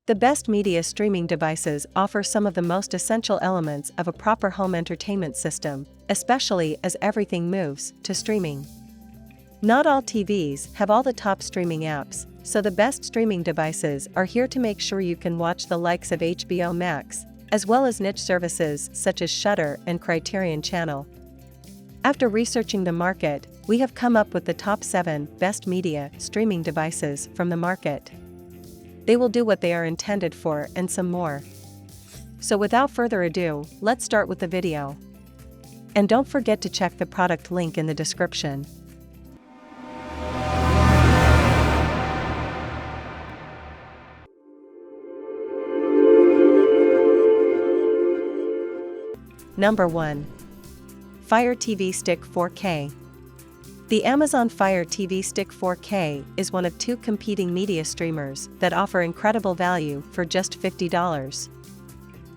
The best media streaming devices offer some of the most essential elements of a proper home entertainment system, especially as everything moves to streaming. Not all TVs have all the top streaming apps, so the best streaming devices are here to make sure you can watch the likes of HBO Max, as well as niche services such as Shudder and Criterion Channel. After researching the market, we have come up with the top 7 best media streaming devices from the market. They will do what they are intended for and some more. So without further ado, let's start with the video. And don't forget to check the product link in the description. Number 1. Fire TV Stick 4K. The Amazon Fire TV Stick 4K is one of 2 competing media streamers that offer incredible value for just $50.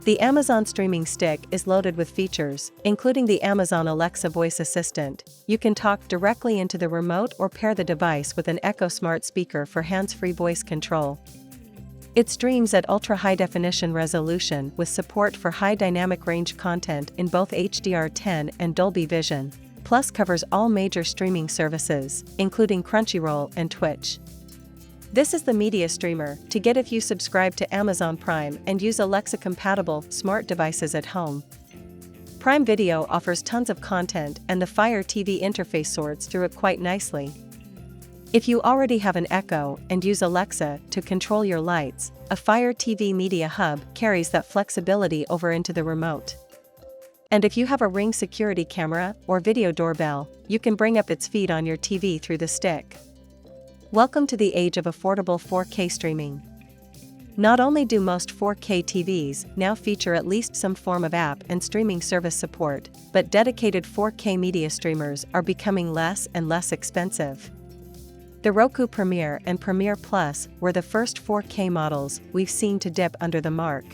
The Amazon Streaming Stick is loaded with features, including the Amazon Alexa voice assistant. You can talk directly into the remote or pair the device with an Echo Smart speaker for hands-free voice control. It streams at ultra-high-definition resolution with support for high dynamic range content in both HDR10 and Dolby Vision. Plus covers all major streaming services, including Crunchyroll and Twitch. This is the media streamer to get if you subscribe to Amazon Prime and use Alexa-compatible smart devices at home. Prime Video offers tons of content and the Fire TV interface sorts through it quite nicely. If you already have an Echo and use Alexa to control your lights, a Fire TV Media Hub carries that flexibility over into the remote. And if you have a Ring security camera or video doorbell, you can bring up its feed on your TV through the stick. Welcome to the age of affordable 4K streaming. Not only do most 4K TVs now feature at least some form of app and streaming service support, but dedicated 4K media streamers are becoming less and less expensive. The Roku Premiere and Premiere Plus were the first 4K models we've seen to dip under the mark.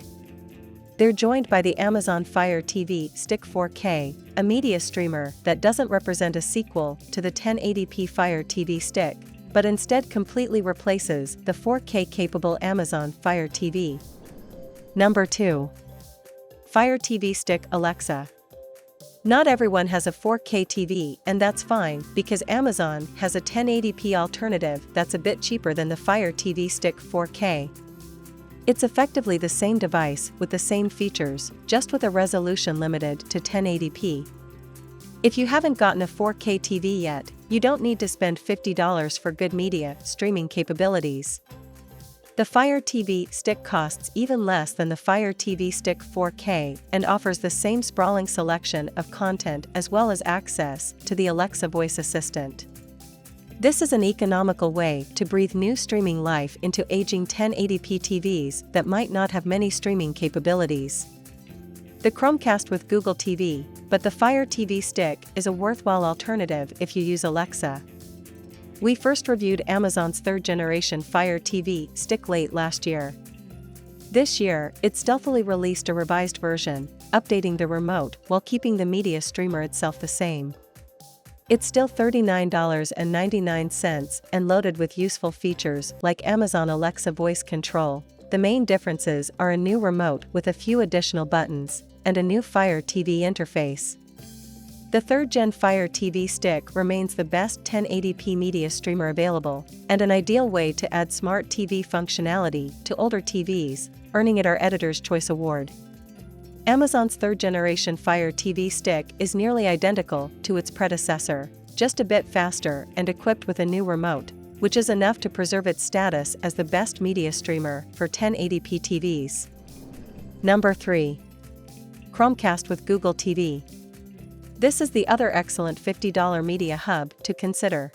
They're joined by the Amazon Fire TV Stick 4K, a media streamer that doesn't represent a sequel to the 1080p Fire TV Stick, but instead completely replaces the 4K-capable Amazon Fire TV. Number 2. Fire TV Stick Alexa. Not everyone has a 4K TV, and that's fine, because Amazon has a 1080p alternative that's a bit cheaper than the Fire TV Stick 4K. It's effectively the same device with the same features, just with a resolution limited to 1080p. If you haven't gotten a 4K TV yet, you don't need to spend $50 for good media streaming capabilities. The Fire TV Stick costs even less than the Fire TV Stick 4K and offers the same sprawling selection of content as well as access to the Alexa voice assistant. This is an economical way to breathe new streaming life into aging 1080p TVs that might not have many streaming capabilities. The Chromecast with Google TV, but the Fire TV Stick is a worthwhile alternative if you use Alexa. We first reviewed Amazon's 3rd-generation Fire TV Stick late last year. This year, it stealthily released a revised version, updating the remote while keeping the media streamer itself the same. It's still $39.99 and loaded with useful features like Amazon Alexa voice control. The main differences are a new remote with a few additional buttons, and a new Fire TV interface. The 3rd-gen Fire TV Stick remains the best 1080p media streamer available, and an ideal way to add smart TV functionality to older TVs, earning it our Editor's Choice Award. Amazon's 3rd-generation Fire TV Stick is nearly identical to its predecessor, just a bit faster and equipped with a new remote, which is enough to preserve its status as the best media streamer for 1080p TVs. Number 3. Chromecast with Google TV. This is the other excellent $50 media hub to consider.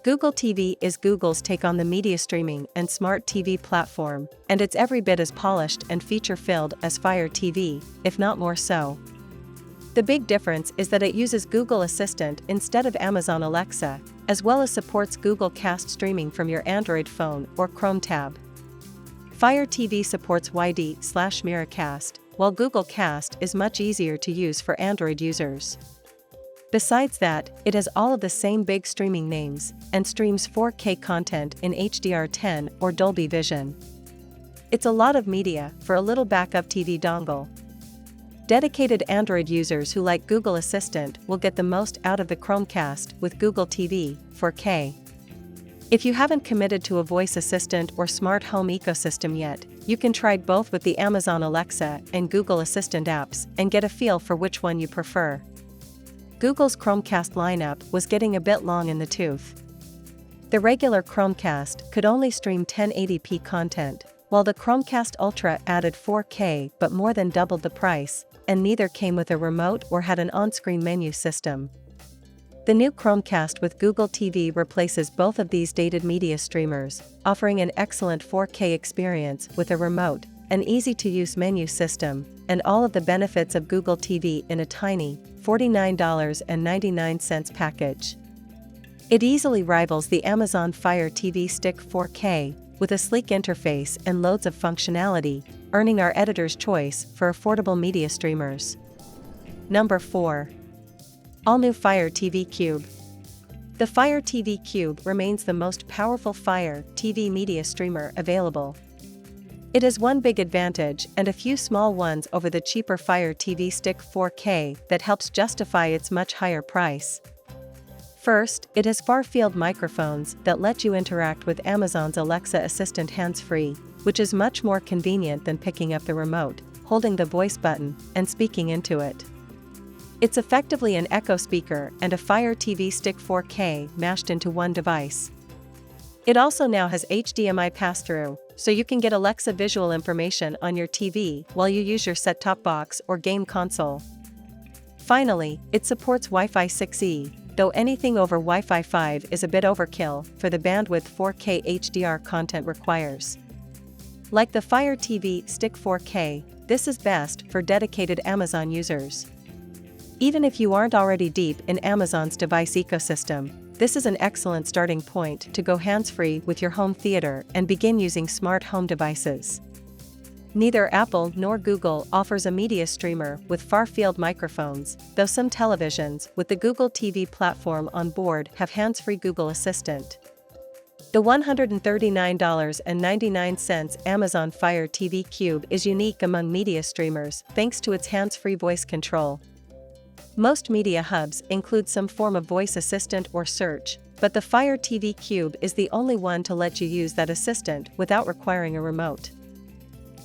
Google TV is Google's take on the media streaming and smart TV platform, and it's every bit as polished and feature-filled as Fire TV, if not more so. The big difference is that it uses Google Assistant instead of Amazon Alexa, as well as supports Google Cast streaming from your Android phone or Chrome tab. Fire TV supports YD/Miracast, while Google Cast is much easier to use for Android users. Besides that, it has all of the same big streaming names, and streams 4K content in HDR10 or Dolby Vision. It's a lot of media for a little backup TV dongle. Dedicated Android users who like Google Assistant will get the most out of the Chromecast with Google TV 4K. If you haven't committed to a voice assistant or smart home ecosystem yet, you can try both with the Amazon Alexa and Google Assistant apps and get a feel for which one you prefer. Google's Chromecast lineup was getting a bit long in the tooth. The regular Chromecast could only stream 1080p content, while the Chromecast Ultra added 4K but more than doubled the price, and neither came with a remote or had an on-screen menu system. The new Chromecast with Google TV replaces both of these dated media streamers, offering an excellent 4K experience with a remote, an easy-to-use menu system, and all of the benefits of Google TV in a tiny, $49.99 package. It easily rivals the Amazon Fire TV Stick 4K, with a sleek interface and loads of functionality, earning our editor's choice for affordable media streamers. Number 4. All-new Fire TV Cube. The Fire TV Cube remains the most powerful Fire TV media streamer available. It has one big advantage and a few small ones over the cheaper Fire TV Stick 4K that helps justify its much higher price. First, it has far-field microphones that let you interact with Amazon's Alexa Assistant hands-free, which is much more convenient than picking up the remote, holding the voice button, and speaking into it. It's effectively an Echo speaker and a Fire TV Stick 4K mashed into one device. It also now has HDMI pass-through, so you can get Alexa visual information on your TV while you use your set-top box or game console. Finally, it supports Wi-Fi 6E, though anything over Wi-Fi 5 is a bit overkill for the bandwidth 4K HDR content requires. Like the Fire TV Stick 4K, this is best for dedicated Amazon users. Even if you aren't already deep in Amazon's device ecosystem, this is an excellent starting point to go hands-free with your home theater and begin using smart home devices. Neither Apple nor Google offers a media streamer with far-field microphones, though some televisions with the Google TV platform on board have hands-free Google Assistant. The $139.99 Amazon Fire TV Cube is unique among media streamers thanks to its hands-free voice control. Most media hubs include some form of voice assistant or search, but the Fire TV Cube is the only one to let you use that assistant without requiring a remote.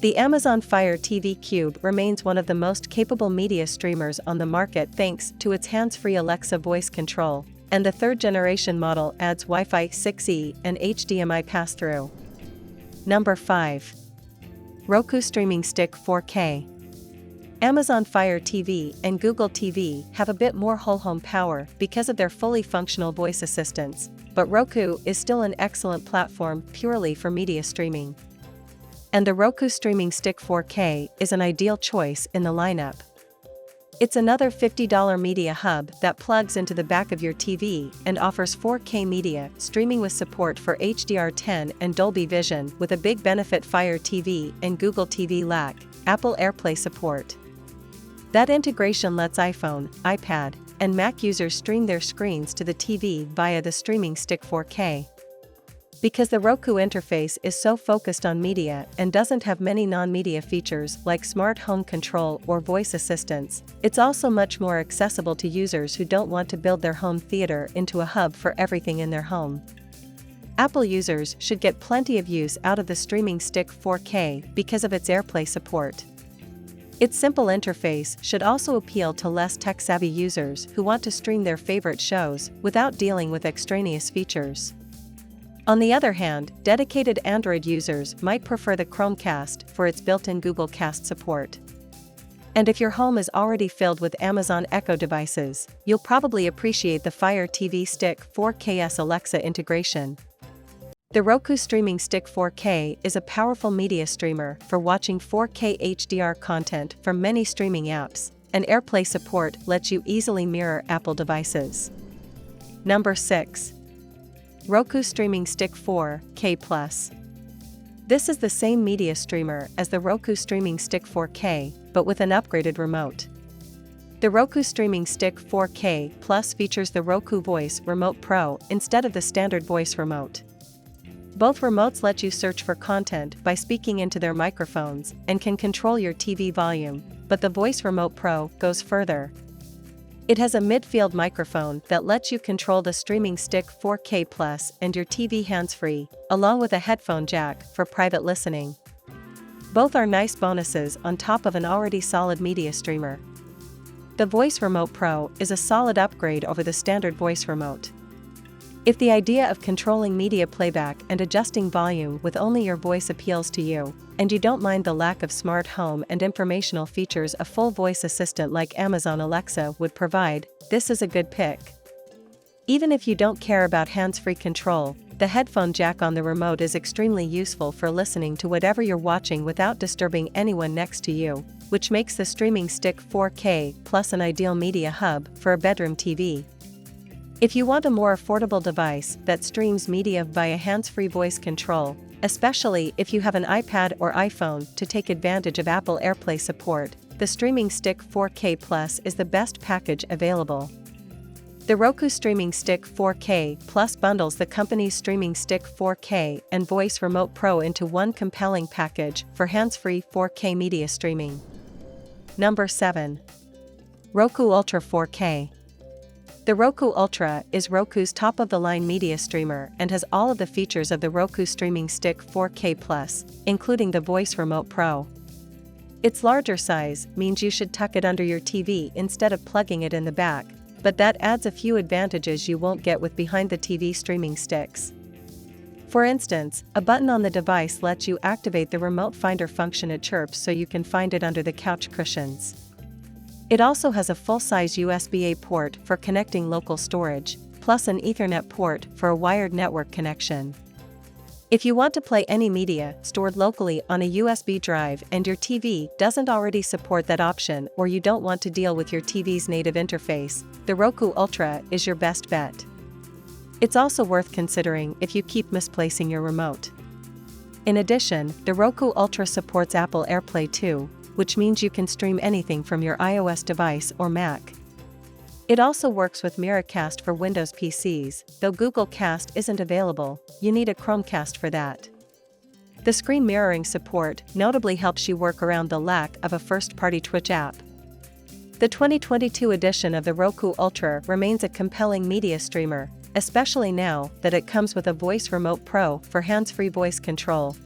The Amazon Fire TV Cube remains one of the most capable media streamers on the market thanks to its hands-free Alexa voice control, and the third-generation model adds Wi-Fi 6E and HDMI pass-through. Number 5. Roku Streaming Stick 4K. Amazon Fire TV and Google TV have a bit more whole-home power because of their fully functional voice assistants, but Roku is still an excellent platform purely for media streaming. And the Roku Streaming Stick 4K is an ideal choice in the lineup. It's another $50 media hub that plugs into the back of your TV and offers 4K media streaming with support for HDR10 and Dolby Vision, with a big benefit Fire TV and Google TV lack: Apple AirPlay support. That integration lets iPhone, iPad, and Mac users stream their screens to the TV via the Streaming Stick 4K. Because the Roku interface is so focused on media and doesn't have many non-media features like smart home control or voice assistants, it's also much more accessible to users who don't want to build their home theater into a hub for everything in their home. Apple users should get plenty of use out of the Streaming Stick 4K because of its AirPlay support. Its simple interface should also appeal to less tech-savvy users who want to stream their favorite shows without dealing with extraneous features. On the other hand, dedicated Android users might prefer the Chromecast for its built-in Google Cast support. And if your home is already filled with Amazon Echo devices, you'll probably appreciate the Fire TV Stick 4K's Alexa integration. The Roku Streaming Stick 4K is a powerful media streamer for watching 4K HDR content from many streaming apps, and AirPlay support lets you easily mirror Apple devices. Number 6. Roku Streaming Stick 4K+. This is the same media streamer as the Roku Streaming Stick 4K, but with an upgraded remote. The Roku Streaming Stick 4K Plus features the Roku Voice Remote Pro instead of the standard voice remote. Both remotes let you search for content by speaking into their microphones and can control your TV volume, but the Voice Remote Pro goes further. It has a midfield microphone that lets you control the streaming stick 4K Plus and your TV hands-free, along with a headphone jack for private listening. Both are nice bonuses on top of an already solid media streamer. The Voice Remote Pro is a solid upgrade over the standard voice remote. If the idea of controlling media playback and adjusting volume with only your voice appeals to you, and you don't mind the lack of smart home and informational features a full voice assistant like Amazon Alexa would provide, this is a good pick. Even if you don't care about hands-free control, the headphone jack on the remote is extremely useful for listening to whatever you're watching without disturbing anyone next to you, which makes the streaming stick 4K Plus an ideal media hub for a bedroom TV. If you want a more affordable device that streams media via hands-free voice control, especially if you have an iPad or iPhone to take advantage of Apple AirPlay support, the Streaming Stick 4K Plus is the best package available. The Roku Streaming Stick 4K Plus bundles the company's Streaming Stick 4K and Voice Remote Pro into one compelling package for hands-free 4K media streaming. Number 7. Roku Ultra 4K. The Roku Ultra is Roku's top-of-the-line media streamer and has all of the features of the Roku Streaming Stick 4K Plus, including the Voice Remote Pro. Its larger size means you should tuck it under your TV instead of plugging it in the back, but that adds a few advantages you won't get with behind-the-TV streaming sticks. For instance, a button on the device lets you activate the remote finder function at chirps so you can find it under the couch cushions. It also has a full-size USB-A port for connecting local storage, plus an Ethernet port for a wired network connection. If you want to play any media stored locally on a USB drive and your TV doesn't already support that option, or you don't want to deal with your TV's native interface, the Roku Ultra is your best bet. It's also worth considering if you keep misplacing your remote. In addition, the Roku Ultra supports Apple AirPlay too, which means you can stream anything from your iOS device or Mac. It also works with Miracast for Windows PCs, though Google Cast isn't available. You need a Chromecast for that. The screen mirroring support notably helps you work around the lack of a first-party Twitch app. The 2022 edition of the Roku Ultra remains a compelling media streamer, especially now that it comes with a Voice Remote Pro for hands-free voice control,